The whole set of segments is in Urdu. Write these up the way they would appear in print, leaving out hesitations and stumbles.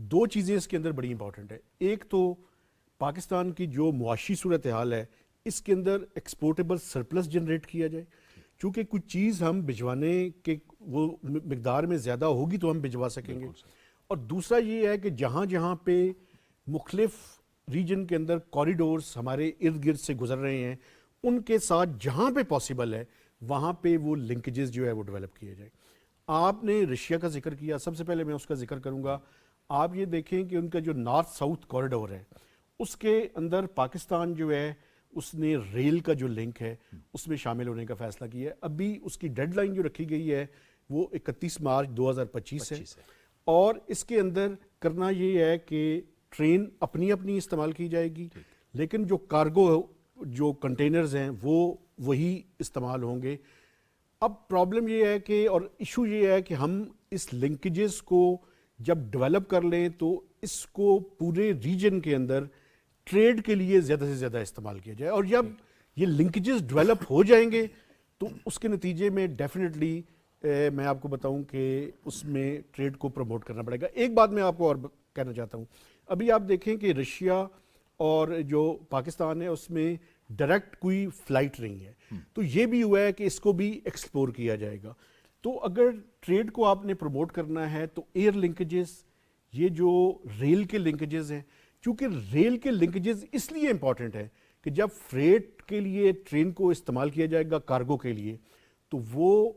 دو چیزیں اس کے اندر بڑی امپورٹنٹ ہے. ایک تو پاکستان کی جو معاشی صورتحال ہے اس کے اندر ایکسپورٹیبل سرپلس جنریٹ کیا جائے. چونکہ کچھ چیز ہم بھجوانے کے وہ مقدار میں زیادہ ہوگی تو ہم بھجوا سکیں گے. اور دوسرا یہ ہے کہ جہاں جہاں پہ مختلف ریجن کے اندر کوریڈورز ہمارے ارد گرد سے گزر رہے ہیں ان کے ساتھ جہاں پہ پاسبل ہے وہاں پہ وہ لنکیجز جو ہے وہ ڈیولپ کیے جائیں. آپ نے رشیا کا ذکر کیا, سب سے پہلے میں اس کا ذکر کروں گا. آپ یہ دیکھیں کہ ان کا جو نارتھ ساؤتھ کوریڈور ہے اس کے اندر پاکستان جو ہے اس نے ریل کا جو لنک ہے اس میں شامل ہونے کا فیصلہ کیا ہے. ابھی اس کی ڈیڈ لائن جو رکھی گئی ہے وہ 31 مارچ 2025 ہے. اور اس کے اندر کرنا یہ ہے کہ ٹرین اپنی اپنی استعمال کی جائے گی لیکن جو کارگو جو کنٹینرز ہیں وہ وہی استعمال ہوں گے. اب پرابلم یہ ہے کہ اور ایشو یہ ہے کہ ہم اس لنکیجز کو جب ڈیولپ کر لیں تو اس کو پورے ریجن کے اندر ٹریڈ کے لیے زیادہ سے زیادہ استعمال کیا جائے. اور جب یہ لنکیجز ڈیولپ ہو جائیں گے تو اس کے نتیجے میں ڈیفینیٹلی میں آپ کو بتاؤں کہ اس میں ٹریڈ کو پروموٹ کرنا پڑے گا. ایک بات میں آپ کو اور کہنا چاہتا ہوں, ابھی آپ دیکھیں کہ رشیا اور جو پاکستان ہے اس میں ڈائریکٹ کوئی فلائٹ نہیں ہے, تو یہ بھی ہوا ہے کہ اس کو بھی ایکسپلور کیا جائے گا. تو اگر ٹریڈ کو آپ نے پروموٹ کرنا ہے تو ایئر لنکیجز, یہ جو ریل کے لنکیجز ہیں, چونکہ ریل کے لنکیجز اس لیے امپورٹنٹ ہے کہ جب فریٹ کے لیے ٹرین کو استعمال کیا جائے گا کارگو کے لیے تو وہ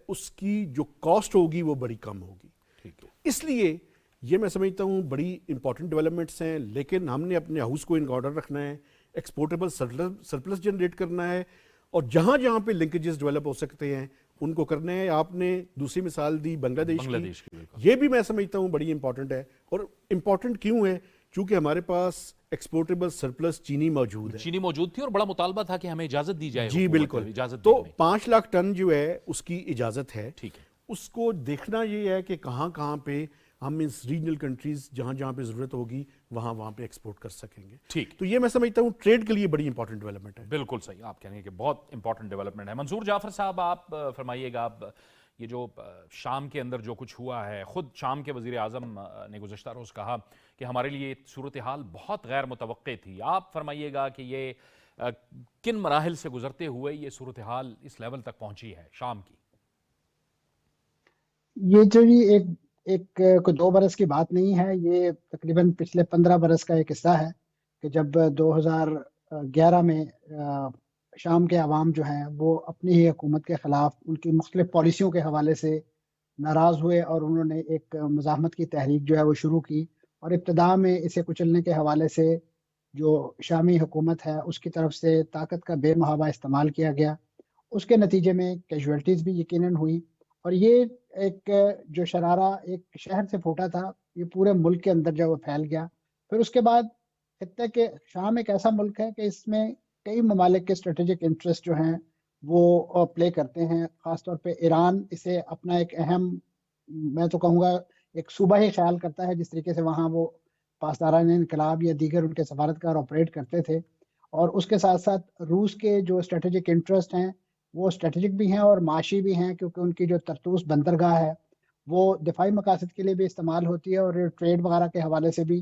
اس کی جو کاسٹ ہوگی وہ بڑی کم ہوگی. اس لیے یہ میں سمجھتا ہوں بڑی امپورٹنٹ ڈیولپمنٹس ہیں, لیکن ہم نے اپنے ہاؤس کو ان آرڈر رکھنا ہے, ایکسپورٹیبل سرپلس جنریٹ کرنا ہے اور جہاں جہاں پہ لنکیجز ڈیولپ ہو سکتے ہیں ان کو کرنا ہے. آپ نے دوسری مثال دی بنگلہ دیش کی, یہ بھی میں سمجھتا ہوں بڑی امپورٹنٹ ہے. اور امپورٹنٹ کیوں ہے؟ چونکہ ہمارے پاس ایکسپورٹیبل سرپلس چینی موجود ہے. چینی موجود تھی اور بڑا مطالبہ تھا کہ ہمیں اجازت دی جائے. جی بالکل, تو 5 لاکھ ٹن جو ہے اس کی اجازت ہے. ٹھیک ہے, اس کو دیکھنا یہ ہے کہ کہاں کہاں پہ ہم اس ریجنل کنٹریز جہاں جہاں پہ ضرورت ہوگی وہاں پہ ایکسپورٹ کر سکیں گے. ٹھیک, تو یہ میں سمجھتا ہوں ٹریڈ کے لیے بڑی امپورٹنٹ ڈیولپمنٹ ہے. بالکل صحیح, آپ کہہ رہے ہیں کہ بہت امپورٹنٹ ڈیولپمنٹ ہے. منصور جعفر صاحب آپ فرمائیے گا, آپ یہ جو شام کے اندر جو کچھ ہوا ہے, خود شام کے وزیر اعظم نے گزشتہ روز کہا کہ ہمارے لیے صورتحال بہت غیر متوقع تھی. آپ فرمائیے گا کہ یہ کن مراحل سے گزرتے ہوئے یہ صورتحال اس لیول تک پہنچی ہے شام کی؟ یہ جو ایک کوئی 2 برس کی بات نہیں ہے, یہ تقریباً پچھلے 15 برس کا ایک قصہ ہے کہ جب 2011 میں شام کے عوام جو ہیں وہ اپنی ہی حکومت کے خلاف ان کی مختلف پالیسیوں کے حوالے سے ناراض ہوئے اور انہوں نے ایک مزاحمت کی تحریک جو ہے وہ شروع کی. اور ابتدا میں اسے کچلنے کے حوالے سے جو شامی حکومت ہے اس کی طرف سے طاقت کا بے محابہ استعمال کیا گیا. اس کے نتیجے میں کیجویلٹیز بھی یقیناً ہوئی اور یہ ایک جو شرارہ ایک شہر سے پھوٹا تھا یہ پورے ملک کے اندر جو وہ پھیل گیا. پھر اس کے بعد خطے کے شام ایک ایسا ملک ہے کہ اس میں کئی ممالک کے اسٹریٹجک انٹرسٹ جو ہیں وہ پلے کرتے ہیں. خاص طور پہ ایران اسے اپنا ایک اہم, میں تو کہوں گا ایک صوبہ ہی خیال کرتا ہے, جس طریقے سے وہاں وہ پاسداران انقلاب یا دیگر ان کے سفارتکار آپریٹ کرتے تھے. اور اس کے ساتھ ساتھ روس کے جو اسٹریٹجک انٹرسٹ ہیں وہ اسٹریٹجک بھی ہیں اور معاشی بھی ہیں, کیونکہ ان کی جو طرطوس بندرگاہ ہے وہ دفاعی مقاصد کے لیے بھی استعمال ہوتی ہے اور ٹریڈ وغیرہ کے حوالے سے بھی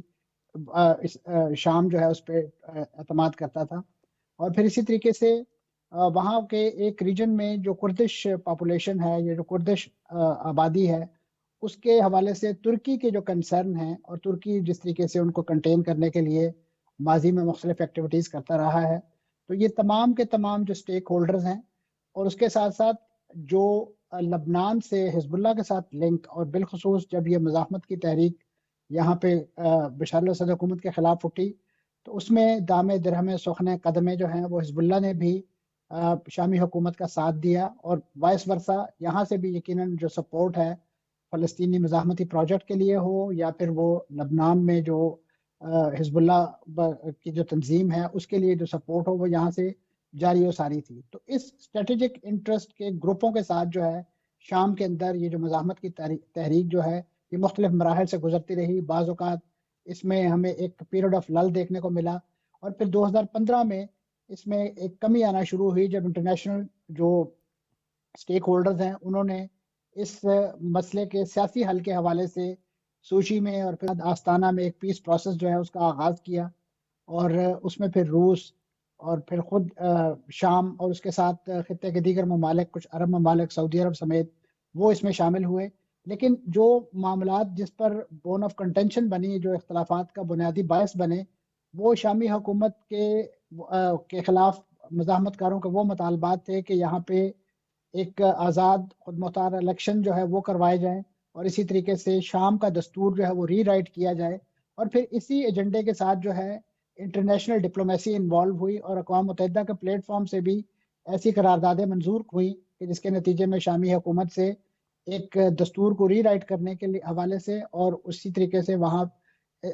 شام جو ہے اس پہ اعتماد کرتا تھا. اور پھر اسی طریقے سے وہاں کے ایک ریجن میں جو کردش پاپولیشن ہے, یہ جو کردش آبادی ہے, اس کے حوالے سے ترکی کے جو کنسرن ہیں اور ترکی جس طریقے سے ان کو کنٹین کرنے کے لیے ماضی میں مختلف ایکٹیویٹیز کرتا رہا ہے, تو یہ تمام کے تمام جو سٹیک ہولڈرز ہیں اور اس کے ساتھ ساتھ جو لبنان سے حزب اللہ کے ساتھ لنک, اور بالخصوص جب یہ مزاحمت کی تحریک یہاں پہ بشار الاسد حکومت کے خلاف اٹھی تو اس میں دامے درہم سخن قدمے جو ہیں وہ حزب اللہ نے بھی شامی حکومت کا ساتھ دیا, اور وائس ورثہ یہاں سے بھی یقیناً جو سپورٹ ہے فلسطینی مزاحمتی پروجیکٹ کے لیے ہو یا پھر وہ لبنان میں جو حزب اللہ کی جو تنظیم ہے اس کے لیے جو سپورٹ ہو وہ یہاں سے جاری و ساری تھی. تو اس اسٹریٹجک انٹرسٹ کے گروپوں کے ساتھ جو ہے شام کے اندر یہ جو مزاحمت کی تحریک جو ہے یہ مختلف مراحل سے گزرتی رہی. بعض اوقات اس میں ہمیں ایک پیریڈ آف لل دیکھنے کو ملا اور پھر 2015 میں اس میں ایک کمی آنا شروع ہوئی جب انٹرنیشنل جو سٹیک ہولڈرز ہیں انہوں نے اس مسئلے کے سیاسی حل کے حوالے سے سوچی میں اور پھر آستانہ میں ایک پیس پروسیس جو ہے اس کا آغاز کیا، اور اس میں پھر روس اور پھر خود شام اور اس کے ساتھ خطے کے دیگر ممالک، کچھ عرب ممالک، سعودی عرب سمیت، وہ اس میں شامل ہوئے۔ لیکن جو معاملات جس پر بون آف کنٹینشن بنی، جو اختلافات کا بنیادی باعث بنے، وہ شامی حکومت کے خلاف مزاحمت کاروں کے وہ مطالبات تھے کہ یہاں پہ ایک آزاد خود مختار الیکشن جو ہے وہ کروائے جائیں، اور اسی طریقے سے شام کا دستور جو ہے وہ ری رائٹ کیا جائے۔ اور پھر اسی ایجنڈے کے ساتھ جو ہے انٹرنیشنل ڈپلومیسی انوالو ہوئی، اور اقوام متحدہ کے پلیٹ فارم سے بھی ایسی قراردادیں منظور ہوئی کہ جس کے نتیجے میں شامی حکومت سے ایک دستور کو ری رائٹ کرنے کے حوالے سے، اور اسی طریقے سے وہاں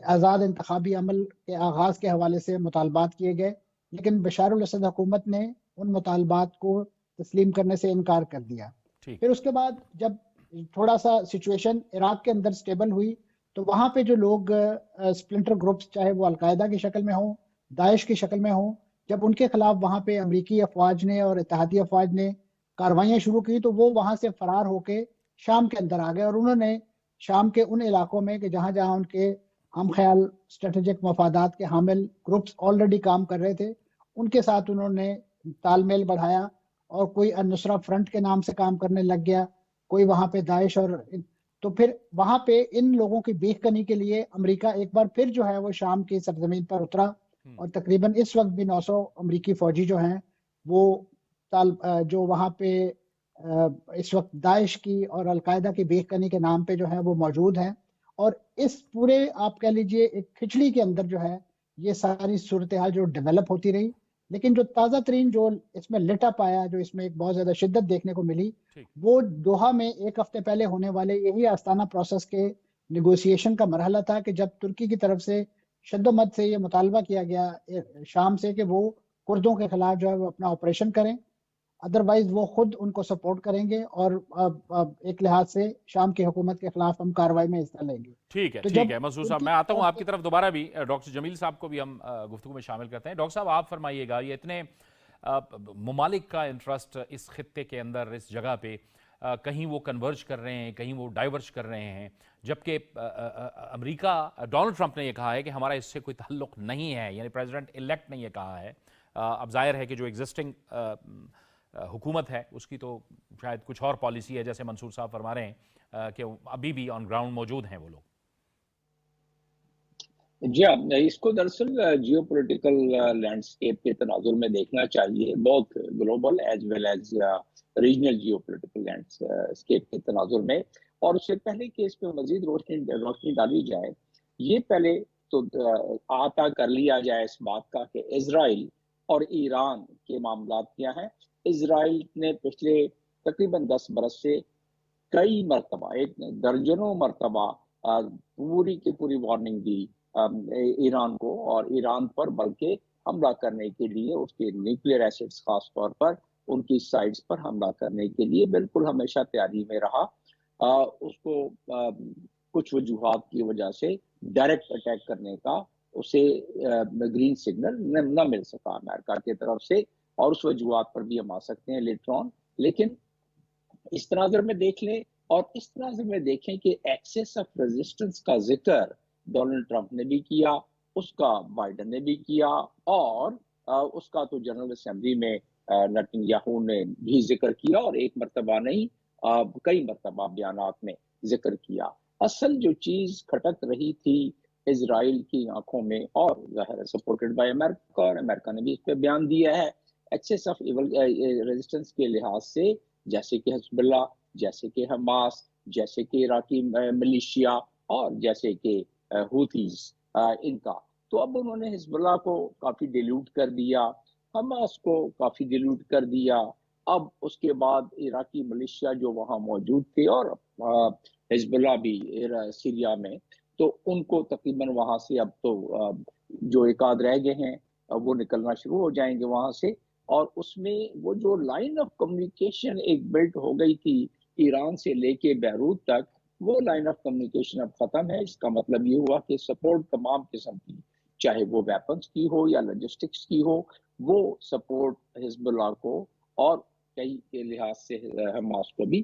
آزاد انتخابی عمل کے آغاز کے حوالے سے مطالبات کیے گئے۔ لیکن بشار الاسد حکومت نے ان مطالبات کو تسلیم کرنے سے انکار کر دیا۔ ٹھیک پھر اس کے بعد جب تھوڑا سا سچویشن عراق کے اندر سٹیبل ہوئی، تو وہاں پہ جو لوگ سپلنٹر گروپس، چاہے وہ القاعدہ کی شکل میں ہوں، داعش کی شکل میں ہوں، جب ان کے خلاف وہاں پہ امریکی افواج نے اور اتحادی افواج نے کاروائیاں شروع کی، تو وہ وہاں سے فرار ہو کے شام کے اندر آ گئے، اور انہوں نے شام کے ان علاقوں میں کہ جہاں جہاں ان کے ہم خیال اسٹریٹجک مفادات کے حامل گروپس آلریڈی کام کر رہے تھے، ان کے ساتھ انہوں نے تال میل بڑھایا، اور کوئی النصرہ فرنٹ کے نام سے کام کرنے لگ گیا، کوئی وہاں پہ داعش، اور تو پھر وہاں پہ ان لوگوں کی بیخ کنی کے لیے امریکہ ایک بار پھر جو ہے وہ شام کی سرزمین پر اترا، اور تقریباً اس وقت بھی 900 امریکی فوجی جو ہیں وہ جو وہاں پہ اس وقت داعش کی اور القاعدہ کی بیخ کنی کے نام پہ جو ہے وہ موجود ہیں۔ اور اس پورے آپ کہہ لیجئے ایک کھچڑی کے اندر جو ہے یہ ساری صورتحال جو ڈیولپ ہوتی رہی، لیکن جو تازہ ترین جو اس میں لٹ اپ آیا، جو اس میں ایک بہت زیادہ شدت دیکھنے کو ملی، وہ دوحہ میں ایک ہفتے پہلے ہونے والے یہی آستانہ پروسیس کے نیگوسیشن کا مرحلہ تھا کہ جب ترکی کی طرف سے شد و مد سے یہ مطالبہ کیا گیا شام سے کہ وہ کردوں کے خلاف جو ہے وہ اپنا آپریشن کریں، ادروائز وہ خود ان کو سپورٹ کریں گے، اور ایک لحاظ سے شام کی حکومت کے خلاف ہم کارروائی میں حصہ لیں گے۔ ٹھیک ہے تو ٹھیک جب ہے منصور صاحب، ترکی میں آتا ہوں آپ طرف کی طرف دوبارہ بھی۔ ڈاکٹر جمیل صاحب کو بھی ہم گفتگو میں شامل کرتے ہیں۔ ڈاکٹر صاحب آپ فرمائیے گا، یہ اتنے ممالک کا انٹرسٹ اس خطے کے اندر، اس جگہ پہ کہیں وہ کنورج کر رہے ہیں، کہیں وہ ڈائیورج کر رہے ہیں، جبکہ امریکہ، ڈونلڈ ٹرمپ نے یہ کہا ہے کہ ہمارا اس سے کوئی تعلق نہیں ہے، یعنی پریزیڈنٹ الیکٹ نے یہ کہا ہے۔ اب ظاہر ہے کہ جو ایگزسٹنگ حکومت ہے اس کی تو شاید کچھ اور پالیسی ہے، جیسے منصور صاحب فرما رہے ہیں کہ ابھی بھی آن گراؤنڈ موجود ہیں وہ لوگ۔ جی ہاں، اس کو دراصل جیو پولیٹیکل لینڈسکیپ کے تناظر میں دیکھنا چاہیے، بہت global as well as regional geo political landscape کے تناظر میں۔ اور اس سے پہلے کہ اس پہ مزید روشنی ڈالی جائے، یہ پہلے تو آتا کر لیا جائے اس بات کا کہ اسرائیل اور ایران کے معاملات کیا ہیں۔ اسرائیل نے پچھلے تقریباً 10 برس سے کئی مرتبہ، ایک درجنوں مرتبہ پوری کی پوری وارننگ دی ایران کو، اور ایران پر بلکہ حملہ کرنے کے لیے، اس کے نیوکلیئر ایسٹس خاص طور پر ان کی سائٹس پر حملہ کرنے کے لیے بالکل ہمیشہ تیاری میں رہا۔ اس کو کچھ وجوہات کی وجہ سے ڈائریکٹ اٹیک کرنے کا اسے گرین سگنل نہ مل سکا امریکہ کی طرف سے، اور اس وجوہات پر بھی ہم آ سکتے ہیں لیٹر آن۔ لیکن اس تناظر میں دیکھ لیں، اور اس تناظر میں دیکھیں کہ ایکسس آف ریزسٹنس کا ذکر ڈونلڈ ٹرمپ نے بھی کیا، اس کا بائیڈن نے بھی کیا، اور اس کا تو جنرل اسمبلی میں نتن یاہو نے بھی ذکر کیا، اور ایک مرتبہ نہیں کئی مرتبہ بیانات میں ذکر کیا۔ اصل جو چیز کھٹک رہی تھی اسرائیل کی آنکھوں میں، اور ظاہر ہے سپورٹڈ بائی امریکہ، اور امریکہ نے بھی اس پہ بیان دیا ہے، ایکسس آف ریزسٹنس کے لحاظ سے، جیسے کہ حزب اللہ، جیسے کہ حماس، جیسے کہ عراقی ملیشیا، اور جیسے کہ ہوتیز ان کا، تو اب انہوں نے حزب اللہ کو کافی ڈیلیوٹ کر دیا، حماس کو کافی ڈیلیوٹ کر دیا، اب اس کے بعد عراقی ملیشیا جو وہاں موجود تھے، اور حزب اللہ بھی سیریا میں، تو ان کو تقریباً وہاں سے اب تو جو ایک آدھ رہ گئے ہیں وہ نکلنا شروع ہو جائیں گے وہاں سے۔ اور اس میں وہ جو لائن آف کمیونیکیشن ایک بلٹ ہو گئی تھی ایران سے لے کے بیروت تک، وہ لائن آف کمیونیکیشن اب ختم ہے۔ اس کا مطلب یہ ہوا کہ سپورٹ تمام قسم کی، چاہے وہ ویپنز کی ہو یا لاجسٹکس کی ہو، وہ سپورٹ حزب اللہ کو اور کئی کے لحاظ سے حماس کو بھی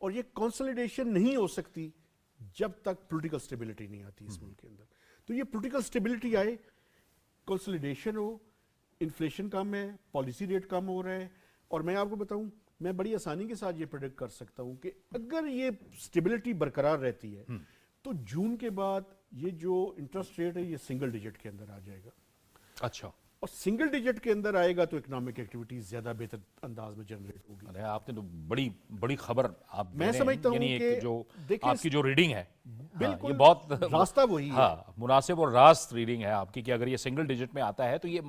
اور یہ کنسولیڈیشن نہیں ہو سکتی جب تک پولیٹیکل سٹیبلٹی نہیں آتی اس ملک کے اندر. تو یہ پولیٹیکل سٹیبلٹی آئے, کنسولیڈیشن ہو, انفلیشن کم ہے, پالیسی ریٹ کم ہو رہا ہے. اور میں آپ کو بتاؤں, میں بڑی آسانی کے ساتھ یہ پریڈکٹ کر سکتا ہوں کہ اگر یہ سٹیبلٹی برقرار رہتی ہے تو جون کے بعد یہ جو انٹرسٹ ریٹ ہے یہ سنگل ڈیجٹ کے اندر آ جائے گا. اچھا, اور سنگل ڈیجٹ کے اندر آئے گا تو اکنامک ایکٹیویٹی زیادہ بہتر انداز میں جنریٹ ہوگی. ارے آپ نے تو بڑی خبر آپ میں سمجھتا ہوں یعنی کہ جو دیکھیں آپ کی جو ریڈنگ ہے بالکل یہ بہت راستہ وہی ہے. ہاں, مناسب اور راست ریڈنگ ہے آپ کی کہ اگر یہ سنگل ڈیجٹ میں آتا ہے تو یہ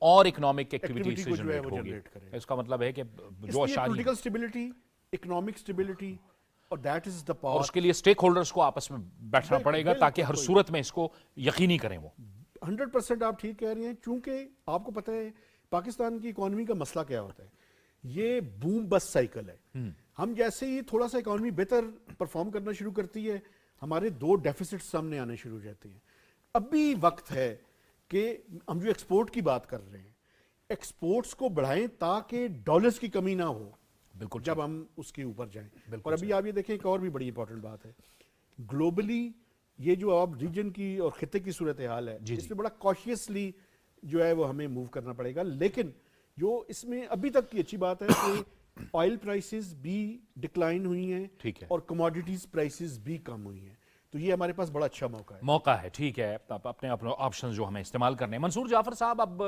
اور اکنامک ایکٹیویٹی سے جنریٹ ہوگی. اس کا مطلب ہے کہ جو اشاریہ پولیٹیکل سٹیبلٹی, اکنامک سٹیبلٹی, اور دیٹ از دا اور پاور. اس کے لیے سٹیک ہولڈرز کو آپس میں بیٹھنا پڑے گا تاکہ ہر صورت میں اس کو یقینی کریں. وہ 100% آپ ٹھیک کہہ رہی ہیں, چونکہ آپ کو پتہ ہے پاکستان کی اکانومی کا مسئلہ کیا ہوتا ہے, یہ بوم بس سائیکل ہے. ہم جیسے ہی تھوڑا سا اکانومی بہتر پرفارم کرنا شروع کرتی ہے ہمارے 2 ڈیفیسٹ سامنے آنے شروع ہو جاتے ہیں. ابھی وقت ہے کہ ہم جو ایکسپورٹ کی بات کر رہے ہیں, ایکسپورٹس کو بڑھائیں تاکہ ڈالرز کی کمی نہ ہو بالکل جب ہم اس کے اوپر جائیں. اور ابھی آپ یہ دیکھیں ایک اور بھی بڑی امپورٹنٹ بات ہے, گلوبلی یہ جو اب ریجن کی اور خطے کی صورتحال ہے اس میں بڑا کاشیسلی جو ہے وہ ہمیں موو کرنا پڑے گا. لیکن جو اس میں ابھی تک کی اچھی بات ہے کہ آئل پرائسز بھی ڈکلائن ہوئی ہیں اور کموڈیٹیز پرائسز بھی کم ہوئی ہیں. تو یہ ہمارے پاس بڑا اچھا موقع ہے. ٹھیک ہے, اپنے آپشنز جو ہمیں استعمال کرنے ہیں. منصور جعفر صاحب, اب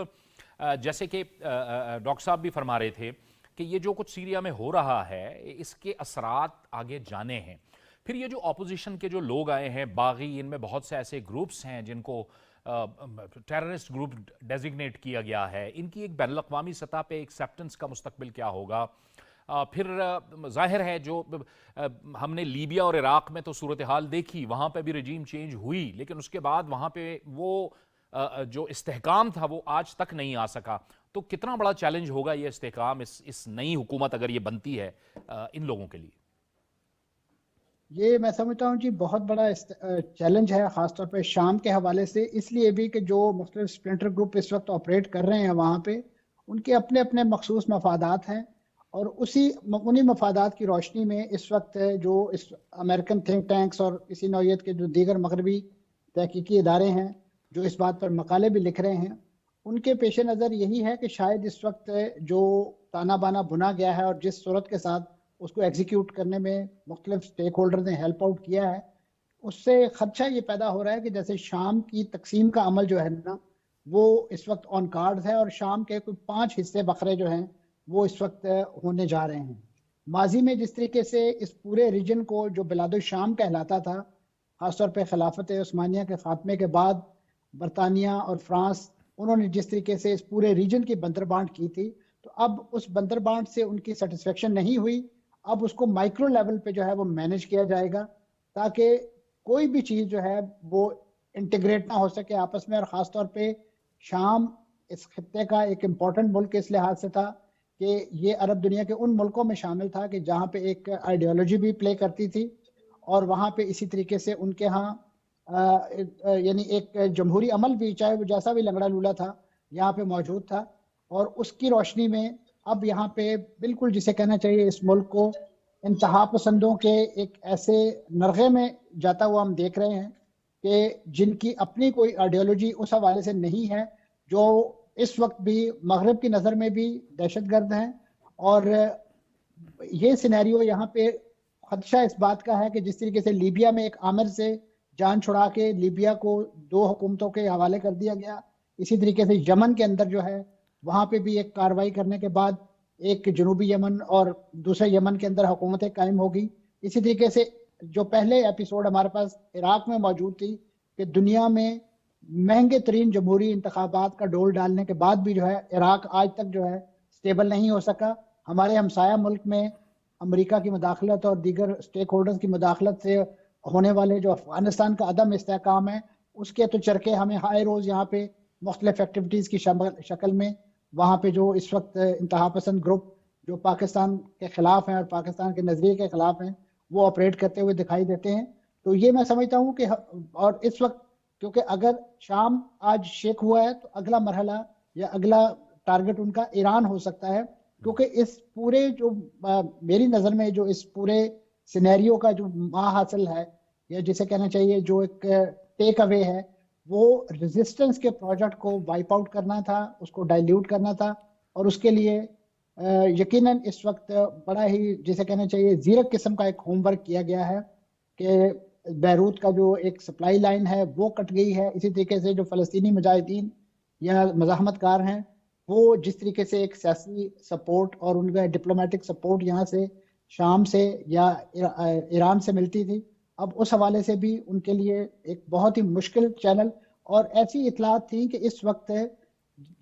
جیسے کہ ڈاکٹر صاحب بھی فرما رہے تھے کہ یہ جو کچھ سیریا میں ہو رہا ہے اس کے اثرات آگے جانے ہیں. پھر یہ جو اپوزیشن کے جو لوگ آئے ہیں باغی, ان میں بہت سے ایسے گروپس ہیں جن کو ٹیررسٹ گروپ ڈیزگنیٹ کیا گیا ہے, ان کی ایک بین الاقوامی سطح پہ ایکسیپٹنس کا مستقبل کیا ہوگا؟ پھر ظاہر ہے جو ہم نے لیبیا اور عراق میں تو صورتحال دیکھی, وہاں پہ بھی رجیم چینج ہوئی لیکن اس کے بعد وہاں پہ وہ جو استحکام تھا وہ آج تک نہیں آ سکا. تو کتنا بڑا چیلنج ہوگا یہ استحکام اس نئی حکومت اگر یہ بنتی ہے ان لوگوں کے لیے؟ یہ میں سمجھتا ہوں جی بہت بڑا چیلنج ہے, خاص طور پہ شام کے حوالے سے, اس لیے بھی کہ جو مختلف سپلنٹر گروپ اس وقت آپریٹ کر رہے ہیں وہاں پہ ان کے اپنے اپنے مخصوص مفادات ہیں, اور انہی مفادات کی روشنی میں اس وقت جو اس امریکن تھنک ٹینکس اور اسی نوعیت کے جو دیگر مغربی تحقیقی ادارے ہیں جو اس بات پر مقالے بھی لکھ رہے ہیں, ان کے پیش نظر یہی ہے کہ شاید اس وقت جو تانا بانا بنا گیا ہے اور جس صورت کے ساتھ اس کو ایگزیکیوٹ کرنے میں مختلف سٹیک ہولڈر نے ہیلپ آؤٹ کیا ہے, اس سے خدشہ یہ پیدا ہو رہا ہے کہ جیسے شام کی تقسیم کا عمل جو ہے نا وہ اس وقت آن کارڈز ہے, اور شام کے کوئی 5 حصے بکھرے جو ہیں وہ اس وقت ہونے جا رہے ہیں. ماضی میں جس طریقے سے اس پورے ریجن کو جو بلاد الشام کہلاتا تھا, خاص طور پہ خلافت عثمانیہ کے خاتمے کے بعد برطانیہ اور فرانس انہوں نے جس طریقے سے اس پورے ریجن کی بندر بانٹ کی تھی, تو اب اس بندر بانٹ سے ان کی سیٹسفیکشن نہیں ہوئی. اب اس کو مائکرو لیول پہ جو ہے وہ مینج کیا جائے گا تاکہ کوئی بھی چیز جو ہے وہ انٹیگریٹ نہ ہو سکے آپس میں. اور خاص طور پہ شام اس خطے کا ایک امپورٹنٹ ملک اس لحاظ سے تھا کہ یہ عرب دنیا کے ان ملکوں میں شامل تھا کہ جہاں پہ ایک آئیڈیالوجی بھی پلے کرتی تھی, اور وہاں پہ اسی طریقے سے ان کے ہاں یعنی ایک جمہوری عمل بھی, چاہے وہ جیسا بھی لنگڑا لولا تھا, یہاں پہ موجود تھا. اور اس کی روشنی میں اب یہاں پہ بالکل جسے کہنا چاہیے اس ملک کو انتہا پسندوں کے ایک ایسے نرغے میں جاتا ہوا ہم دیکھ رہے ہیں کہ جن کی اپنی کوئی آئیڈیالوجی اس حوالے سے نہیں ہے, جو اس وقت بھی مغرب کی نظر میں بھی دہشت گرد ہیں. اور یہ سینیریو یہاں پہ خدشہ اس بات کا ہے کہ جس طریقے سے لیبیا میں ایک آمر سے جان چھڑا کے لیبیا کو 2 حکومتوں کے حوالے کر دیا گیا, اسی طریقے سے یمن کے اندر جو ہے وہاں پہ بھی ایک کاروائی کرنے کے بعد ایک جنوبی یمن اور دوسرے یمن کے اندر حکومتیں قائم ہوگی. اسی طریقے سے جو پہلے ایپیسوڈ ہمارے پاس عراق میں موجود تھی کہ دنیا میں مہنگے ترین جمہوری انتخابات کا ڈول ڈالنے کے بعد بھی جو ہے عراق آج تک جو ہے سٹیبل نہیں ہو سکا. ہمارے ہمسایہ ملک میں امریکہ کی مداخلت اور دیگر سٹیک ہولڈرز کی مداخلت سے ہونے والے جو افغانستان کا عدم استحکام ہے اس کے تو چرکے ہمیں ہائے روز یہاں پہ مختلف ایکٹیویٹیز کی شکل میں وہاں پہ جو اس وقت انتہا پسند گروپ جو پاکستان کے خلاف ہیں اور پاکستان کے نظریے کے خلاف ہیں وہ آپریٹ کرتے ہوئے دکھائی دیتے ہیں. تو یہ میں سمجھتا ہوں کہ اور اس وقت کیونکہ اگر شام آج شیک ہوا ہے تو اگلا مرحلہ یا اگلا ٹارگٹ ان کا ایران ہو سکتا ہے, کیونکہ اس پورے جو میری نظر میں جو اس پورے سینیریو کا جو حاصل ہے یا جسے کہنا چاہیے جو ایک ٹیک اوے ہے وہ ریزسٹنس کے پروجیکٹ کو وائپ آؤٹ کرنا تھا, اس کو ڈائلیوٹ کرنا تھا, اور اس کے لیے یقیناً اس وقت بڑا ہی جسے کہنا چاہیے زیرک قسم کا ایک ہوم ورک کیا گیا ہے کہ بیروت کا جو ایک سپلائی لائن ہے وہ کٹ گئی ہے. اسی طریقے سے جو فلسطینی مجاہدین یا مزاحمت کار ہیں وہ جس طریقے سے ایک سیاسی سپورٹ اور ان کا ڈپلومیٹک سپورٹ یہاں سے شام سے یا ایران سے ملتی تھی, اب اس حوالے سے بھی ان کے لیے ایک بہت ہی مشکل چینل. اور ایسی اطلاعات تھیں کہ اس وقت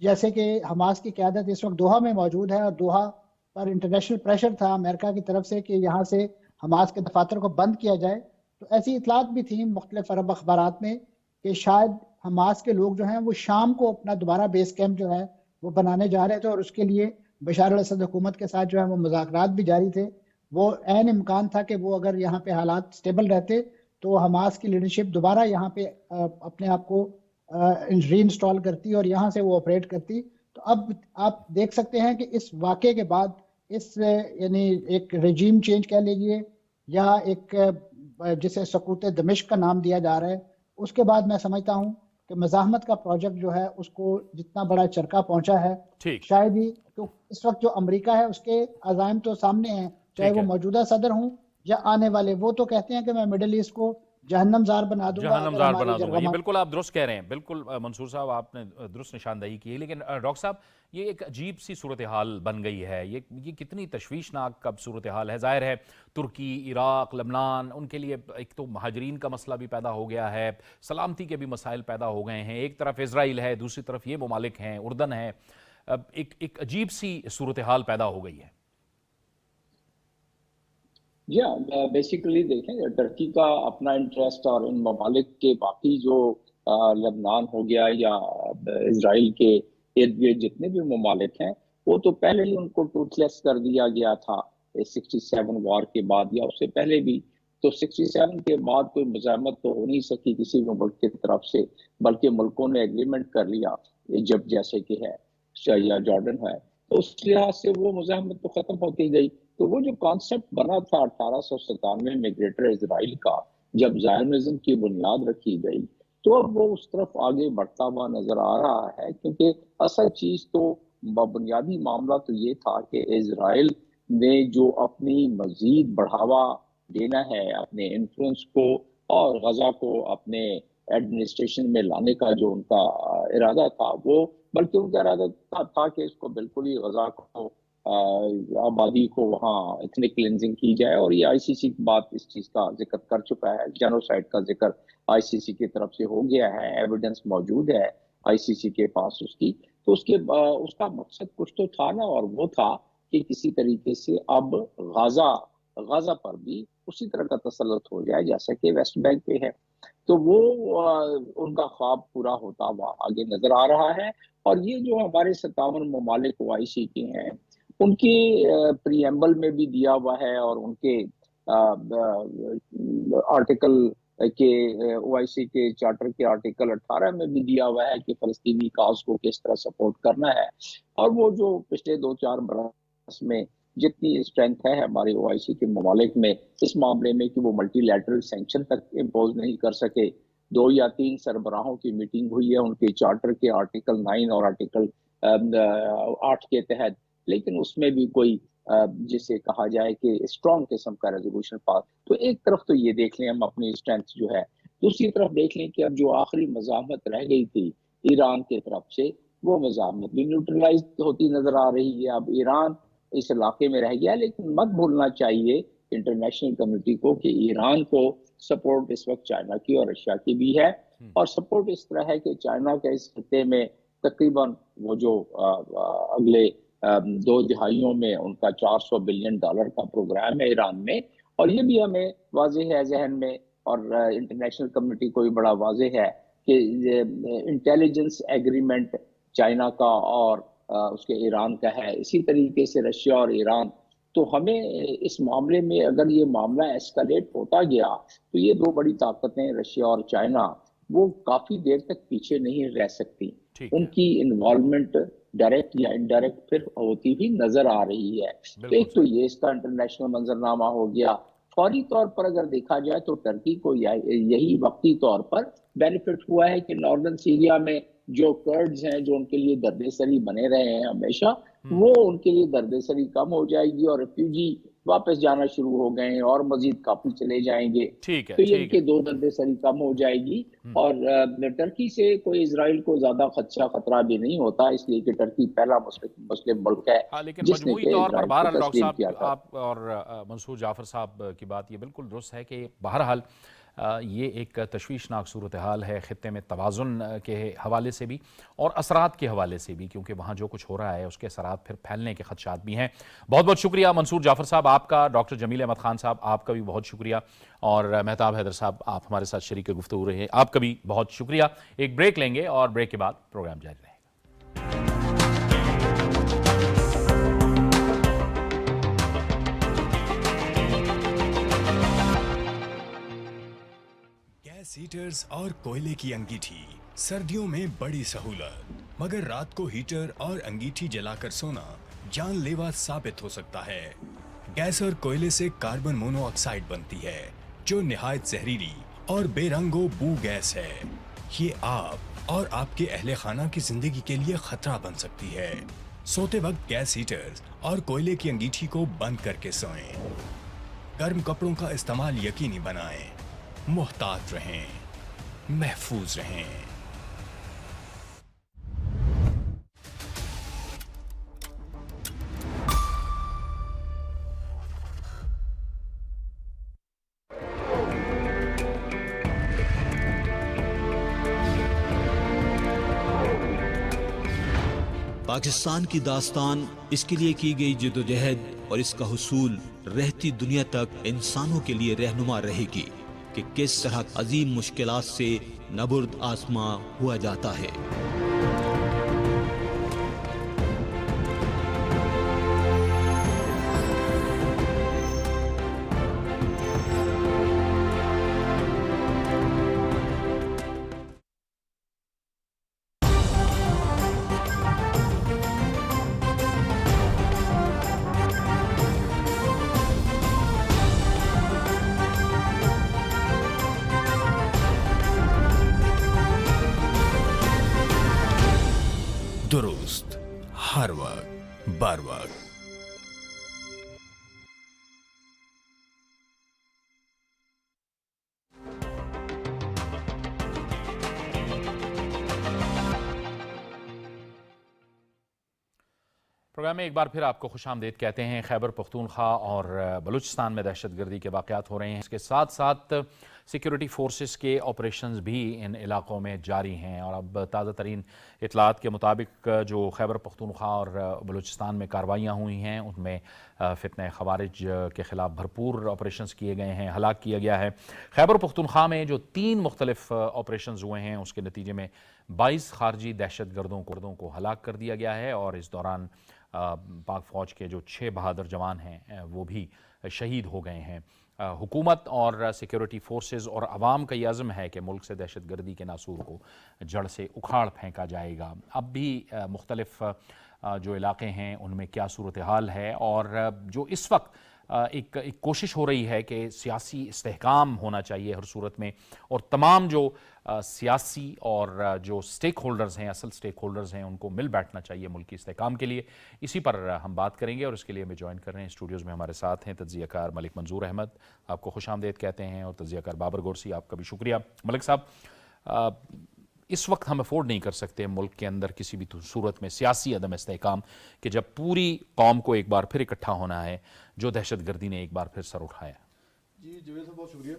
جیسے کہ حماس کی قیادت اس وقت دوحہ میں موجود ہے اور دوحہ پر انٹرنیشنل پریشر تھا امریکہ کی طرف سے کہ یہاں سے حماس کے دفاتر کو بند کیا جائے, تو ایسی اطلاعات بھی تھیں مختلف عرب اخبارات میں کہ شاید حماس کے لوگ جو ہیں وہ شام کو اپنا دوبارہ بیس کیمپ جو ہے وہ بنانے جا رہے تھے, اور اس کے لیے بشار الاسد حکومت کے ساتھ جو ہے وہ مذاکرات بھی جاری تھے. وہ عین امکان تھا کہ وہ اگر یہاں پہ حالات سٹیبل رہتے تو حماس کی لیڈرشپ دوبارہ یہاں پہ اپنے آپ کو ری انسٹال کرتی اور یہاں سے وہ آپریٹ کرتی. تو اب آپ دیکھ سکتے ہیں کہ اس واقعے کے بعد اس یعنی ایک رجیم چینج کہہ لیجیے یا ایک جسے سقوط دمشق کا نام دیا جا رہا ہے, اس کے بعد میں سمجھتا ہوں کہ مزاحمت کا پروجیکٹ جو ہے اس کو جتنا بڑا چرکا پہنچا ہے شاید ہی اس وقت جو امریکہ ہے اس کے عزائم تو سامنے ہیں, چاہے وہ موجودہ صدر ہوں یا آنے والے, وہ تو کہتے ہیں کہ میں مڈل ایسٹ کو جہنم زار بنا دوں گا. جہنم زار بنا دوں گا, یہ بالکل آپ درست کہہ رہے ہیں, بالکل منصور صاحب آپ نے درست نشاندہی کی ہے. لیکن ڈاکٹر صاحب یہ ایک عجیب سی صورتحال بن گئی ہے, یہ کتنی تشویشناک اب صورتحال ہے. ظاہر ہے ترکی, عراق, لبنان, ان کے لیے ایک تو مہاجرین کا مسئلہ بھی پیدا ہو گیا ہے, سلامتی کے بھی مسائل پیدا ہو گئے ہیں, ایک طرف اسرائیل ہے, دوسری طرف یہ ممالک ہیں, اردن ہے, ایک عجیب سی صورتحال پیدا ہو گئی ہے. جی ہاں, بیسیکلی دیکھیں ٹرکی کا اپنا انٹرسٹ اور ان ممالک کے باقی جو لبنان ہو گیا یا اسرائیل کے ارد گرد جتنے بھی ممالک ہیں وہ تو پہلے ہی ان کو ٹوتھ لیس کر دیا گیا تھا 67 وار کے بعد یا اس سے پہلے بھی. تو 67 کے بعد کوئی مزاحمت تو ہو نہیں سکی کسی بھی ملک کی طرف سے, بلکہ ملکوں نے ایگریمنٹ کر لیا جب جیسے کہ ہے یا جارڈن ہے, تو اس لحاظ سے وہ مزاحمت تو ختم ہوتی گئی. تو وہ جو کانسیپٹ بنا تھا 1897 میں گریٹر اسرائیل کا, جب زائونزم کی بنیاد رکھی گئی, تو اب وہ اس طرف آگے بڑھتا ہوا نظر آ رہا ہے, کیونکہ اصل چیز تو بنیادی معاملہ تو یہ تھا کہ اسرائیل نے جو اپنی مزید بڑھاوا دینا ہے اپنے انفلوئنس کو اور غزہ کو اپنے ایڈمنسٹریشن میں لانے کا جو ان کا ارادہ تھا, وہ بلکہ ان کا ارادہ تھا کہ اس کو بالکل ہی غزہ کو آبادی کو وہاں ایتھنک کلینزنگ کی جائے. اور یہ آئی سی سی کی بات اس چیز کا ذکر کر چکا ہے, جینوسائیڈ کا ذکر آئی سی سی کی طرف سے ہو گیا ہے, ایویڈنس موجود ہے آئی سی سی کے پاس اس کی. تو اس کا مقصد کچھ تو تھا نا, اور وہ تھا کہ کسی طریقے سے اب غزہ پر بھی اسی طرح کا تسلط ہو جائے جیسا کہ ویسٹ بینک پہ ہے. تو وہ ان کا خواب پورا ہوتا ہوا آگے نظر آ رہا ہے. اور یہ جو ہمارے 57 ممالک او آئی سی کے ہیں, ان کی پریمبل میں بھی دیا ہوا ہے, اور ان کے آرٹیکل کے او آئی سی کے چارٹر کے آرٹیکل 18 میں بھی دیا ہوا ہے کہ فلسطینی کاز کو کس طرح سپورٹ کرنا ہے. اور وہ جو پچھلے 2-4 برس میں جتنی اسٹرینتھ ہے ہمارے او آئی سی کے ممالک میں اس معاملے میں کہ وہ ملٹی لیٹرل سینکشن تک امپوز نہیں کر سکے, 2 یا 3 سربراہوں کی میٹنگ ہوئی ہے ان کے چارٹر کے آرٹیکل 9 اور آرٹیکل 8 کے تحت, لیکن اس میں بھی کوئی جسے کہا جائے کہ اسٹرانگ قسم کا ریزولوشن پاس. تو ایک طرف تو یہ دیکھ لیں ہم اپنی اسٹرینتھ جو ہے, دوسری طرف دیکھ لیں کہ اب جو آخری مزاحمت رہ گئی تھی ایران کی طرف سے, وہ مزاحمت بھی نیوٹرلائز ہوتی نظر آ رہی ہے. اب ایران اس علاقے میں رہ گیا, لیکن مت بھولنا چاہیے انٹرنیشنل کمیونٹی کو کہ ایران کو سپورٹ اس وقت چائنا کی اور رشیا کی بھی ہے, اور سپورٹ اس طرح ہے کہ چائنا کے اس خطے میں تقریباً وہ جو اگلے 2 دہائیوں میں ان کا $400 بلین کا پروگرام ہے ایران میں, اور یہ بھی ہمیں واضح ہے ذہن میں اور انٹرنیشنل کمیونٹی کو بھی بڑا واضح ہے کہ انٹیلیجنس ایگریمنٹ چائنا کا اور اس کے ایران کا ہے, اسی طریقے سے رشیا اور ایران. تو ہمیں اس معاملے میں اگر یہ معاملہ ایسکلیٹ ہوتا گیا تو یہ 2 بڑی طاقتیں رشیا اور چائنا وہ کافی دیر تک پیچھے نہیں رہ سکتی. ان کی انوالومنٹ ڈائریکٹ یا انڈائریکٹ پھر ہوتی بھی نظر آ رہی ہے. تو ایک تو یہ اس کا انٹرنیشنل منظرنامہ ہو گیا. فوری طور پر اگر دیکھا جائے تو ٹرکی کو یہی وقتی طور پر بینیفٹ ہوا ہے کہ ناردرن سیریا میں جو کرڈز ہیں جو ان کے لیے درد سری بنے رہے ہیں ہمیشہ، وہ ان کے لیے درد سری کم ہو جائے گی اور ریفیوجی واپس جانا شروع ہو گئے ہیں اور مزید کافی چلے جائیں گے، تو یہ ان کے دو درد سری کم ہو جائے گی۔ اور ٹرکی سے کوئی اسرائیل کو زیادہ خطرہ بھی نہیں ہوتا، اس لیے کہ ٹرکی پہلا مسلم ملک ہے لیکن جس نے مجموعی طور پر بہرحال ڈاکٹر تسلیم کیا صاحب تھا۔ آپ اور منصور جعفر صاحب کی بات یہ بالکل درست ہے کہ بہرحال یہ ایک تشویشناک صورتحال ہے خطے میں توازن کے حوالے سے بھی اور اثرات کے حوالے سے بھی، کیونکہ وہاں جو کچھ ہو رہا ہے اس کے اثرات پھر پھیلنے کے خدشات بھی ہیں۔ بہت بہت شکریہ منصور جعفر صاحب آپ کا، ڈاکٹر جمیل احمد خان صاحب آپ کا بھی بہت شکریہ، اور مہتاب حیدر صاحب آپ ہمارے ساتھ شریک گفتگو رہے ہیں، آپ کا بھی بہت شکریہ۔ ایک بریک لیں گے اور بریک کے بعد پروگرام جاری رہے گا۔ گیس ہیٹرز اور کوئلے کی انگیٹھی سردیوں میں بڑی سہولت، مگر رات کو ہیٹر اور انگیٹھی جلا کر سونا جان لیوا ثابت ہو سکتا ہے۔ گیس اور کوئلے سے کاربن مونو آکسائڈ بنتی ہے جو نہایت زہریلی اور بے رنگ و بو گیس ہے۔ یہ آپ اور آپ کے اہل خانہ کی زندگی کے لیے خطرہ بن سکتی ہے۔ سوتے وقت گیس ہیٹرز اور کوئلے کی انگیٹھی کو بند کر کے سوئیں۔ گرم کپڑوں کا استعمال یقینی بنائیں، محتاط رہیں، محفوظ رہیں۔ پاکستان کی داستان، اس کے لیے کی گئی جدوجہد اور اس کا حصول رہتی دنیا تک انسانوں کے لیے رہنما رہے گی کہ کس طرح عظیم مشکلات سے نبرد آزما ہوا جاتا ہے۔ درست، ہر وقت، بر وقت۔ پروگرام میں ایک بار پھر آپ کو خوش آمدید کہتے ہیں۔ خیبر پختونخوا اور بلوچستان میں دہشت گردی کے واقعات ہو رہے ہیں، اس کے ساتھ ساتھ سیکیورٹی فورسز کے آپریشنز بھی ان علاقوں میں جاری ہیں، اور اب تازہ ترین اطلاعات کے مطابق جو خیبر پختونخوا اور بلوچستان میں کارروائیاں ہوئی ہیں ان میں فتنہ خوارج کے خلاف بھرپور آپریشنز کیے گئے ہیں، ہلاک کیا گیا ہے۔ خیبر پختونخوا میں جو 3 مختلف آپریشنز ہوئے ہیں اس کے نتیجے میں 22 خارجی دہشت گردوں کو ہلاک کر دیا گیا ہے، اور اس دوران پاک فوج کے جو 6 بہادر جوان ہیں وہ بھی شہید ہو گئے ہیں۔ حکومت اور سیکیورٹی فورسز اور عوام کا یہ عزم ہے کہ ملک سے دہشت گردی کے ناسور کو جڑ سے اکھاڑ پھینکا جائے گا۔ اب بھی مختلف جو علاقے ہیں ان میں کیا صورتحال ہے، اور جو اس وقت ایک کوشش ہو رہی ہے کہ سیاسی استحکام ہونا چاہیے ہر صورت میں، اور تمام جو سیاسی اور جو سٹیک ہولڈرز ہیں، اصل سٹیک ہولڈرز ہیں، ان کو مل بیٹھنا چاہیے ملک کی استحکام کے لیے۔ اسی پر ہم بات کریں گے، اور اس کے لیے ہمیں جوائن کر رہے ہیں اسٹوڈیوز میں ہمارے ساتھ ہیں تجزیہ کار ملک منظور احمد، آپ کو خوش آمدید کہتے ہیں، اور تجزیہ کار بابر گورسی، آپ کا بھی شکریہ۔ ملک صاحب، اس وقت ہم افورڈ نہیں کر سکتے ملک کے اندر کسی بھی صورت میں سیاسی عدم استحکام کہ جب پوری قوم کو ایک بار پھر اکٹھا ہونا ہے جو دہشت گردی نے ایک بار پھر سر اٹھایا۔ جی جوید صاحب بہت شکریہ،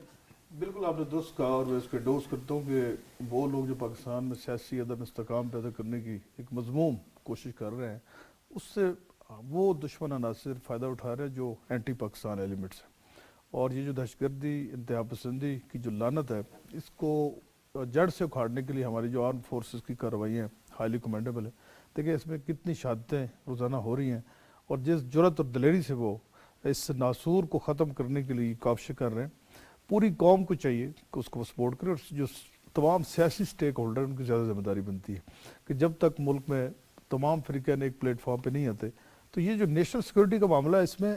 بالکل آپ نے درست کہا، اور میں اس کے ڈوز کرتا ہوں کہ وہ لوگ جو پاکستان میں سیاسی عدم استحکام پیدا کرنے کی ایک مذموم کوشش کر رہے ہیں، اس سے وہ دشمن عناصر فائدہ اٹھا رہے ہیں جو اینٹی پاکستان ایلیمنٹس ہیں، اور یہ جو دہشت گردی، انتہا پسندی کی جو لعنت ہے، اس کو جڑ سے اکھاڑنے کے لیے ہماری جو آرم فورسز کی کارروائیاں ہائیلی کمینڈیبل ہیں۔ دیکھیں اس میں کتنی شہادتیں روزانہ ہو رہی ہیں، اور جس جرأت اور دلیری سے وہ اس ناسور کو ختم کرنے کے لیے کاوشیں کر رہے ہیں، پوری قوم کو چاہیے کہ اس کو سپورٹ کرے، اور جو تمام سیاسی سٹیک ہولڈر ان کی زیادہ ذمہ داری بنتی ہے کہ جب تک ملک میں تمام فریقین ایک پلیٹ فارم پہ نہیں آتے، تو یہ جو نیشنل سیکورٹی کا معاملہ ہے، اس میں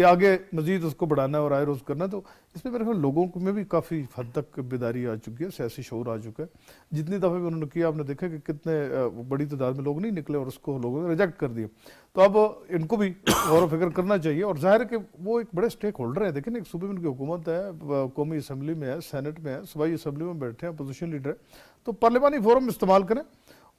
کہ آگے مزید اس کو بڑھانا ہے اور آئے روز کرنا ہے. تو اس میں میرے خیال لوگوں میں بھی کافی حد تک بیداری آ چکی ہے, سیاسی شعور آ چکا ہے. جتنی دفعہ بھی انہوں نے کیا آپ نے دیکھا کہ کتنے بڑی تعداد میں لوگ نہیں نکلے اور اس کو لوگوں نے ریجیکٹ کر دیا. تو اب ان کو بھی غور و فکر کرنا چاہیے, اور ظاہر ہے کہ وہ ایک بڑے سٹیک ہولڈر ہیں. دیکھیں ایک صوبے میں ان کی حکومت ہے, قومی اسمبلی میں ہے, سینٹ میں ہے, صوبائی اسمبلی میں بیٹھے ہیں, اپوزیشن لیڈر ہے. تو پارلیمانی فورم استعمال کریں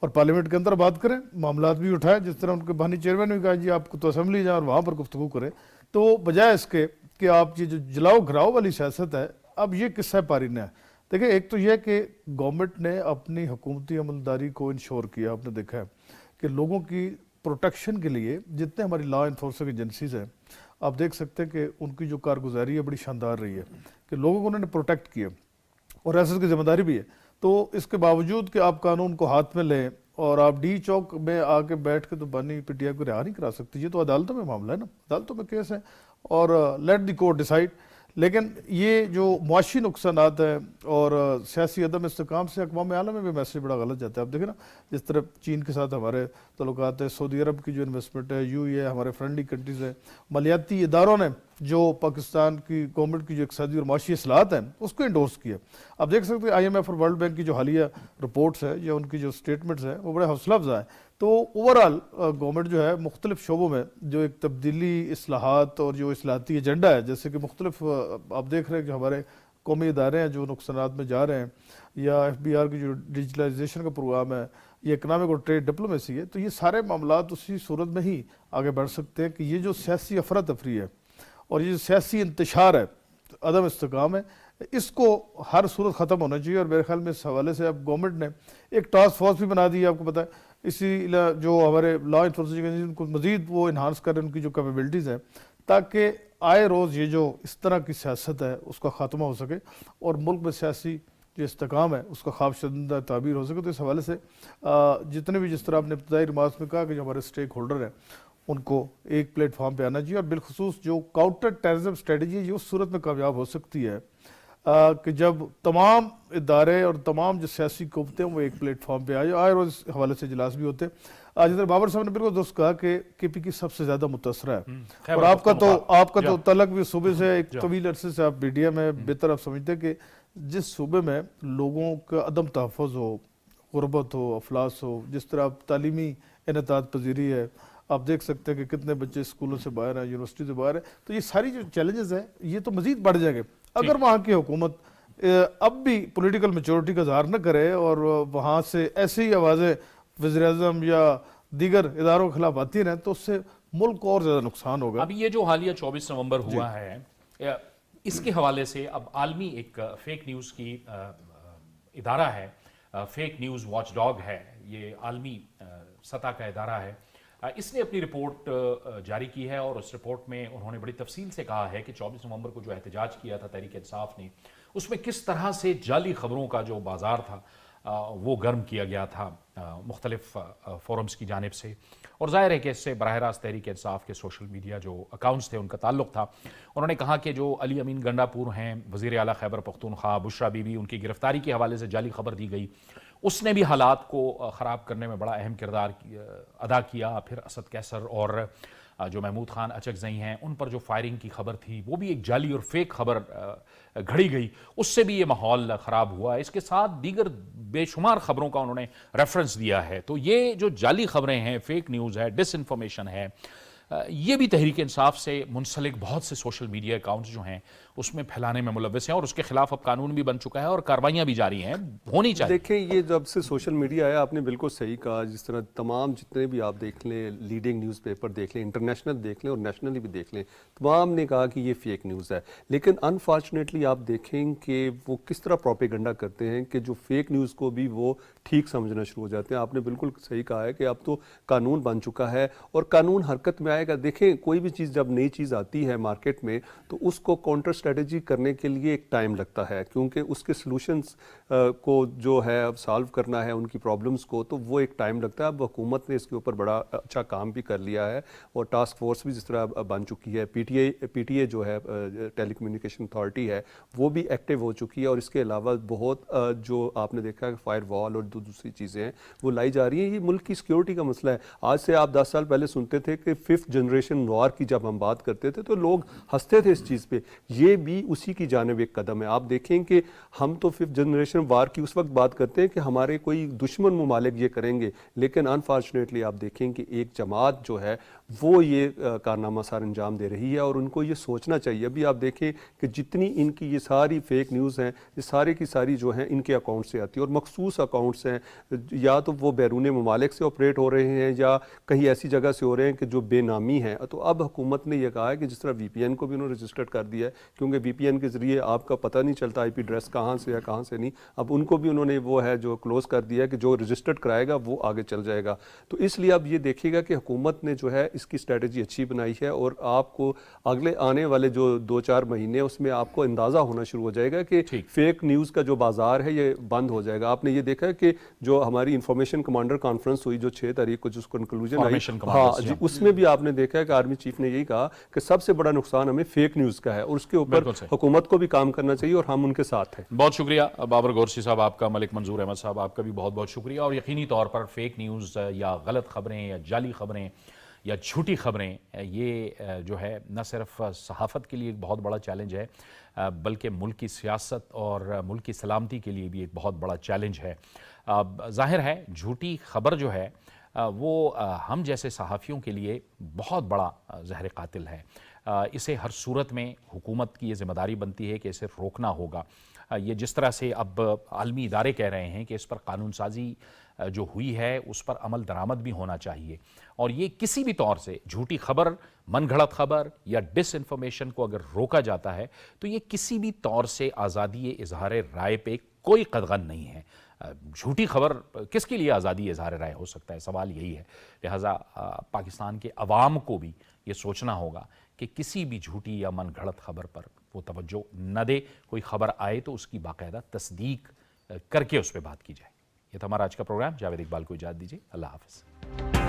اور پارلیمنٹ کے اندر بات کریں, معاملات بھی اٹھائیں, جس طرح ان کے بہانی چیئرمین نے کہا جی آپ کو تو اسمبلی جائیں اور وہاں پر گفتگو کریں. تو بجائے اس کے کہ آپ یہ جو جلاؤ گھراؤ والی سیاست ہے, اب یہ قصہ پارینہ ہے. دیکھیں ایک تو یہ کہ گورنمنٹ نے اپنی حکومتی عملداری کو انشور کیا. آپ نے دیکھا ہے کہ لوگوں کی پروٹیکشن کے لیے جتنے ہماری لا انفورسنگ ایجنسیز ہیں, آپ دیکھ سکتے ہیں کہ ان کی جو کارگزاری ہے بڑی شاندار رہی ہے, کہ لوگوں کو انہوں نے پروٹیکٹ کیا, اور ریاست کی ذمہ داری بھی ہے. تو اس کے باوجود کہ آپ قانون کو ہاتھ میں لیں اور آپ ڈی چوک میں آ کے بیٹھ کے تو بانی پی ٹی آئی کو رہا نہیں کرا سکتی. یہ تو عدالتوں میں معاملہ ہے نا, عدالتوں میں کیس ہے, اور لیٹ دی کورٹ ڈیسائیڈ. لیکن یہ جو معاشی نقصانات ہیں اور سیاسی عدم استحکام سے اقوام عالم میں بھی میسیج بڑا غلط جاتا ہے. آپ دیکھیں نا جس طرح چین کے ساتھ ہمارے تعلقات ہیں, سعودی عرب کی جو انویسٹمنٹ ہے, یو اے ہے, ہمارے فرینڈلی کنٹریز ہیں, مالیاتی اداروں نے جو پاکستان کی گورنمنٹ کی جو اقتصادی اور معاشی اصلاحات ہیں اس کو انڈورس کیا. آپ دیکھ سکتے ہیں آئی ایم ایف اور ورلڈ بینک کی جو حالیہ رپورٹس ہیں یا ان کی جو سٹیٹمنٹس ہیں وہ بڑے حوصلہ افزا ہیں. تو اوورآل گورنمنٹ جو ہے مختلف شعبوں میں جو ایک تبدیلی, اصلاحات اور جو اصلاحاتی ایجنڈا ہے, جیسے کہ مختلف آپ دیکھ رہے ہیں کہ ہمارے قومی ادارے ہیں جو نقصانات میں جا رہے ہیں, یا ایف بی آر کی جو ڈیجیٹلائزیشن کا پروگرام ہے, یہ اکنامک اور ٹریڈ ڈپلومیسی ہے. تو یہ سارے معاملات اسی صورت میں ہی آگے بڑھ سکتے ہیں کہ یہ جو سیاسی افراتفری ہے اور یہ جو سیاسی انتشار ہے, عدم استحکام ہے, اس کو ہر صورت ختم ہونا چاہیے. اور میرے خیال میں اس حوالے سے اب گورنمنٹ نے ایک ٹاسک فورس بھی بنا دی ہے, آپ کو پتہ ہے, اسی جو ہمارے لا انفورسنگ ایجنسی کو مزید وہ انہانس کریں ان کی جو کیپیبلٹیز ہیں, تاکہ آئے روز یہ جو اس طرح کی سیاست ہے اس کا خاتمہ ہو سکے اور ملک میں سیاسی جو استحکام ہے اس کا خواب شدہ تعبیر ہو سکے. تو اس حوالے سے جتنے بھی, جس طرح آپ نے ابتدائی ریمارکس میں کہا کہ جو ہمارے سٹیک ہولڈر ہیں ان کو ایک پلیٹ فارم پہ آنا چاہیے, اور بالخصوص جو کاؤنٹر ٹیررزم اسٹریٹجی ہے یہ اس صورت میں کامیاب ہو سکتی ہے کہ جب تمام ادارے اور تمام جو سیاسی قوتیں وہ ایک پلیٹ فارم پہ آئے روز اس حوالے سے اجلاس بھی ہوتے. جس طرح بابر صاحب نے بالکل درست کہا کہ کے پی کی سب سے زیادہ متاثرہ ہے, اور آپ کا تو تعلق بھی صوبے سے ایک طویل عرصے سے, آپ میڈیا میں بہتر آپ سمجھتے ہیں کہ جس صوبے میں لوگوں کا عدم تحفظ ہو, غربت ہو, افلاس ہو, جس طرح تعلیمی انعطاف پذیری ہے, آپ دیکھ سکتے ہیں کہ کتنے بچے اسکولوں سے باہر ہیں, یونیورسٹی سے باہر ہیں. تو یہ ساری جو چیلنجز ہیں یہ تو مزید بڑھ جائیں گے اگر وہاں کی حکومت اب بھی پولیٹیکل میچورٹی کا اظہار نہ کرے اور وہاں سے ایسی ہی آوازیں وزیر اعظم یا دیگر اداروں کے خلاف آتی رہیں, تو اس سے ملک کو اور زیادہ نقصان ہوگا. ابھی یہ جو حالیہ 24 نومبر ہوا ہے, اس کے حوالے سے اب عالمی ایک فیک نیوز کی ادارہ ہے, فیک نیوز واچ ڈاگ ہے, یہ عالمی سطح کا ادارہ ہے, اس نے اپنی رپورٹ جاری کی ہے, اور اس رپورٹ میں انہوں نے بڑی تفصیل سے کہا ہے کہ 24 نومبر کو جو احتجاج کیا تھا تحریک انصاف نے, اس میں کس طرح سے جعلی خبروں کا جو بازار تھا وہ گرم کیا گیا تھا مختلف فورمز کی جانب سے. اور ظاہر ہے کہ اس سے براہ راست تحریک انصاف کے سوشل میڈیا جو اکاؤنٹس تھے ان کا تعلق تھا. انہوں نے کہا کہ جو علی امین گنڈا پور ہیں, وزیر اعلیٰ خیبر پختونخوا, بشرا بی بی, ان کی گرفتاری کے حوالے سے جعلی خبر دی گئی, اس نے بھی حالات کو خراب کرنے میں بڑا اہم کردار ادا کیا. پھر اسد کیسر اور جو محمود خان اچکزئی ہیں ان پر جو فائرنگ کی خبر تھی وہ بھی ایک جعلی اور فیک خبر گھڑی گئی, اس سے بھی یہ ماحول خراب ہوا. اس کے ساتھ دیگر بے شمار خبروں کا انہوں نے ریفرنس دیا ہے. تو یہ جو جعلی خبریں ہیں, فیک نیوز ہے, ڈس انفارمیشن ہے, یہ بھی تحریک انصاف سے منسلک بہت سے سوشل میڈیا اکاؤنٹس جو ہیں اس میں پھیلانے میں ملوث ہیں, اور اس کے خلاف اب قانون بھی بن چکا ہے اور کارروائیاں بھی جاری ہیں, ہونی چاہیے. دیکھیں یہ جب سے سوشل میڈیا آیا, آپ نے بالکل صحیح کہا, جس طرح تمام جتنے بھی آپ دیکھ لیں, لیڈنگ نیوز پیپر دیکھ لیں, انٹرنیشنل دیکھ لیں اور نیشنلی بھی دیکھ لیں, تمام نے کہا کہ یہ فیک نیوز ہے. لیکن انفارچونیٹلی آپ دیکھیں کہ وہ کس طرح پروپیگنڈا کرتے ہیں کہ جو فیک نیوز کو بھی وہ ٹھیک سمجھنا شروع ہو جاتے ہیں. آپ نے بالکل صحیح کہا ہے کہ اب تو قانون بن چکا ہے اور قانون حرکت میں آئے گا. دیکھیں کوئی بھی چیز جب نئی چیز آتی ہے مارکیٹ میں تو اس کو کاؤنٹر اسٹریٹجی کرنے کے لیے ایک ٹائم لگتا ہے، کیونکہ اس کے سلوشنز کو جو ہے اب سالو کرنا ہے ان کی پرابلمس کو، تو وہ ایک ٹائم لگتا ہے۔ اب حکومت نے اس کے اوپر بڑا اچھا کام بھی کر لیا ہے اور ٹاسک فورس بھی جس طرح بن چکی ہے، پی ٹی اے جو ہے ٹیلی کمیونیکیشن اتھارٹی ہے وہ بھی ایکٹیو ہو چکی ہے، اور اس کے علاوہ بہت جو آپ نے دیکھا کہ فائر وال اور دوسری چیزیں ہیں وہ لائی جا رہی ہیں۔ یہ ملک کی سیکیورٹی کا مسئلہ ہے۔ آج سے آپ 10 سال پہلے سنتے تھے کہ 5th جنریشن وار کی جب ہم بات کرتے تھے تو لوگ ہنستے تھے اس چیز پہ، یہ بھی اسی کی جانب ایک قدم ہے۔ آپ دیکھیں کہ ہم تو 5th جنریشن وار کی اس وقت بات کرتے ہیں کہ ہمارے کوئی دشمن ممالک یہ کریں گے، لیکن انفارچونیٹلی آپ دیکھیں کہ ایک جماعت جو ہے وہ یہ کارنامہ سار انجام دے رہی ہے، اور ان کو یہ سوچنا چاہیے۔ ابھی آپ دیکھیں کہ جتنی ان کی یہ ساری فیک نیوز ہیں، یہ سارے کی ساری جو ہیں ان کے اکاؤنٹ سے آتی ہے، اور مخصوص اکاؤنٹس ہیں، یا تو وہ بیرون ممالک سے آپریٹ ہو رہے ہیں یا کہیں ایسی جگہ سے ہو رہے ہیں کہ جو بے نامی ہیں۔ تو اب حکومت نے یہ کہا ہے کہ جس طرح وی پی این کو بھی انہوں نے رجسٹرڈ کر دیا ہے، کیونکہ وی پی این کے ذریعے آپ کا پتہ نہیں چلتا آئی پی ایڈریس کہاں سے ہے کہاں سے نہیں، اب ان کو بھی انہوں نے وہ ہے جو کلوز کر دیا ہے کہ جو رجسٹرڈ کرائے گا وہ آگے چل جائے گا۔ تو اس لیے اب یہ دیکھیے گا کہ حکومت نے جو ہے اس کی اسٹریٹجی اچھی بنائی ہے، اور آپ کو اگلے آنے والے جو 2-4 مہینے اس میں آپ کو اندازہ ہونا شروع ہو جائے گا کہ فیک نیوز کا جو بازار ہے یہ بند ہو جائے گا۔ آپ نے یہ دیکھا ہے کہ جو ہماری انفارمیشن کمانڈر کانفرنس ہوئی جو 6 تاریخ کو جس کنکلوژن آئی، ہاں جی، اس میں بھی آپ نے دیکھا ہے کہ آرمی چیف نے یہی کہا کہ سب سے بڑا نقصان ہمیں فیک نیوز کا ہے، اور اس کے اوپر حکومت کو بھی کام کرنا چاہیے، اور ہم ان کے ساتھ ہیں۔ بہت شکریہ بابر گورسی صاحب آپ کا، ملک منظور احمد صاحب آپ کا بھی بہت بہت شکریہ۔ اور یقینی طور پر فیک نیوز یا غلط خبریں یا جعلی خبریں یا جھوٹی خبریں، یہ جو ہے نہ صرف صحافت کے لیے ایک بہت بڑا چیلنج ہے، بلکہ ملک کی سیاست اور ملک کی سلامتی کے لیے بھی ایک بہت بڑا چیلنج ہے۔ ظاہر ہے جھوٹی خبر جو ہے وہ ہم جیسے صحافیوں کے لیے بہت بڑا زہر قاتل ہے۔ اسے ہر صورت میں حکومت کی یہ ذمہ داری بنتی ہے کہ اسے روکنا ہوگا۔ یہ جس طرح سے اب عالمی ادارے کہہ رہے ہیں کہ اس پر قانون سازی جو ہوئی ہے اس پر عمل درآمد بھی ہونا چاہیے، اور یہ کسی بھی طور سے جھوٹی خبر، من گھڑت خبر یا ڈس انفارمیشن کو اگر روکا جاتا ہے تو یہ کسی بھی طور سے آزادی اظہار رائے پہ کوئی قدغن نہیں ہے۔ جھوٹی خبر کس کے لیے آزادی اظہار رائے ہو سکتا ہے؟ سوال یہی ہے۔ لہٰذا پاکستان کے عوام کو بھی یہ سوچنا ہوگا کہ کسی بھی جھوٹی یا من گھڑت خبر پر وہ توجہ نہ دے، کوئی خبر آئے تو اس کی باقاعدہ تصدیق کر کے اس پہ بات کی جائے۔ یہ تھا ہمارا آج کا پروگرام۔ جاوید اقبال کو اجازت دیجیے، اللہ حافظ۔